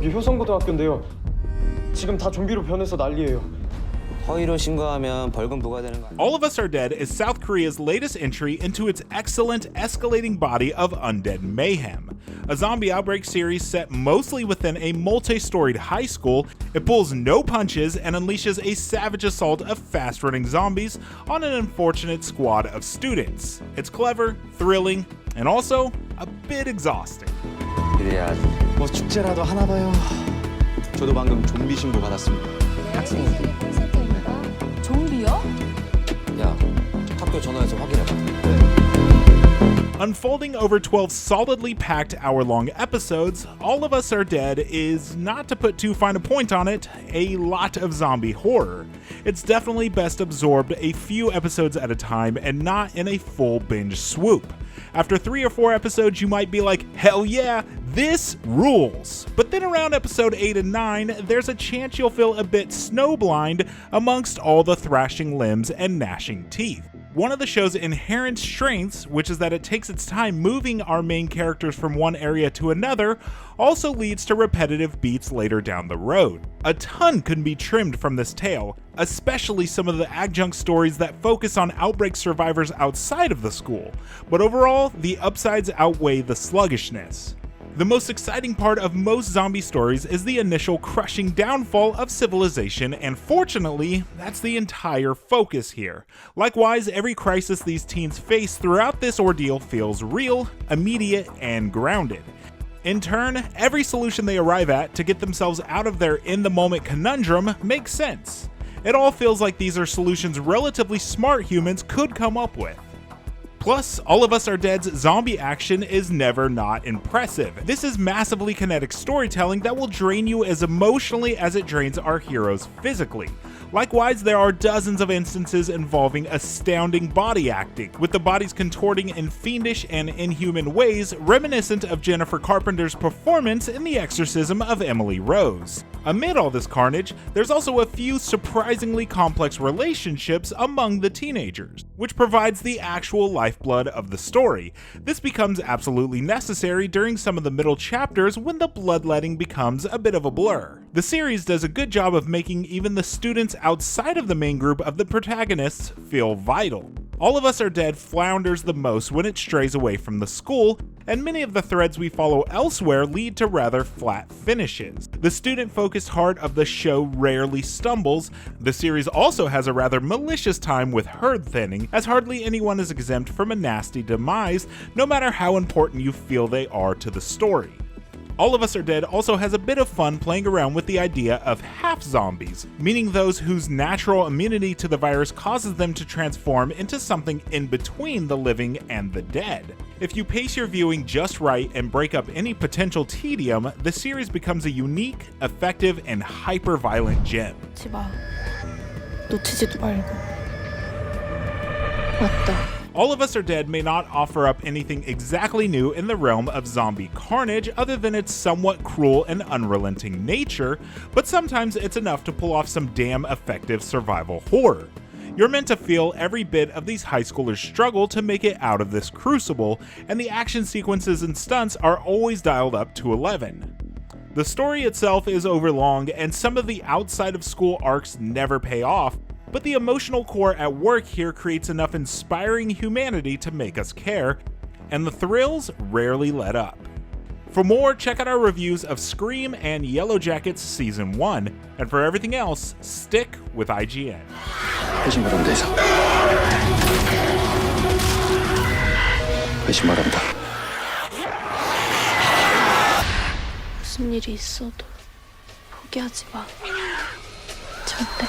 여기 효성고등학교인데요. 지금 다 좀비로 변해서 난리예요. 허위로 신고하면 벌금 부과되는 거. All of Us Are Dead is South Korea's latest entry into its excellent escalating body of undead mayhem. A zombie outbreak series set mostly within a multi-storied high school, it pulls no punches and unleashes a savage assault of fast-running zombies on an unfortunate squad of students. It's clever, thrilling, and also a bit exhausting. 기대해야지. 뭐 축제라도 하나 봐요. 저도 방금 좀비 신고 받았습니다. 학생이지 콘서트입니다. 좀비요? 야, 학교 전화해서 확인해봐. Unfolding over 12 solidly packed hour-long episodes, All of Us Are Dead is, not to put too fine a point on it, a lot of zombie horror. It's definitely best absorbed a few episodes at a time and not in a full binge swoop. After 3 or 4 episodes, you might be like, hell yeah, this rules. But then around episode 8 and 9, there's a chance you'll feel a bit snowblind amongst all the thrashing limbs and gnashing teeth. One of the show's inherent strengths, which is that it takes its time moving our main characters from one area to another, also leads to repetitive beats later down the road. A ton can be trimmed from this tale, especially some of the adjunct stories that focus on outbreak survivors outside of the school, but overall, the upsides outweigh the sluggishness. The most exciting part of most zombie stories is the initial crushing downfall of civilization, and fortunately, that's the entire focus here. Likewise, every crisis these teens face throughout this ordeal feels real, immediate, and grounded. In turn, every solution they arrive at to get themselves out of their in-the-moment conundrum makes sense. It all feels like these are solutions relatively smart humans could come up with. Plus, All of Us Are Dead's zombie action is never not impressive. This is massively kinetic storytelling that will drain you as emotionally as it drains our heroes physically. Likewise, there are dozens of instances involving astounding body acting, with the bodies contorting in fiendish and inhuman ways reminiscent of Jennifer Carpenter's performance in The Exorcism of Emily Rose. Amid all this carnage, there's also a few surprisingly complex relationships among the teenagers, which provides the actual lifeblood of the story. This becomes absolutely necessary during some of the middle chapters when the bloodletting becomes a bit of a blur. The series does a good job of making even the students outside of the main group of the protagonists feel vital. All of Us Are Dead flounders the most when it strays away from the school, and many of the threads we follow elsewhere lead to rather flat finishes. The student-focused heart of the show rarely stumbles. The series also has a rather malicious time with herd thinning, as hardly anyone is exempt from a nasty demise, no matter how important you feel they are to the story. All of Us Are Dead also has a bit of fun playing around with the idea of half-zombies, meaning those whose natural immunity to the virus causes them to transform into something in between the living and the dead. If you pace your viewing just right and break up any potential tedium, the series becomes a unique, effective, and hyper-violent gem. 지마. 놓치지도 말고. 맞다. All of Us Are Dead may not offer up anything exactly new in the realm of zombie carnage other than its somewhat cruel and unrelenting nature, but sometimes it's enough to pull off some damn effective survival horror. You're meant to feel every bit of these high schoolers' struggle to make it out of this crucible, and the action sequences and stunts are always dialed up to 11. The story itself is overlong, and some of the outside of school arcs never pay off, but the emotional core at work here creates enough inspiring humanity to make us care, and the thrills rarely let up. For more, check out our reviews of Scream and Yellow Jackets Season 1, and for everything else, stick with IGN. 회신 바랍니다, 이상. 회신 바랍니다. 무슨 일이 있어도 포기하지 마. 절대.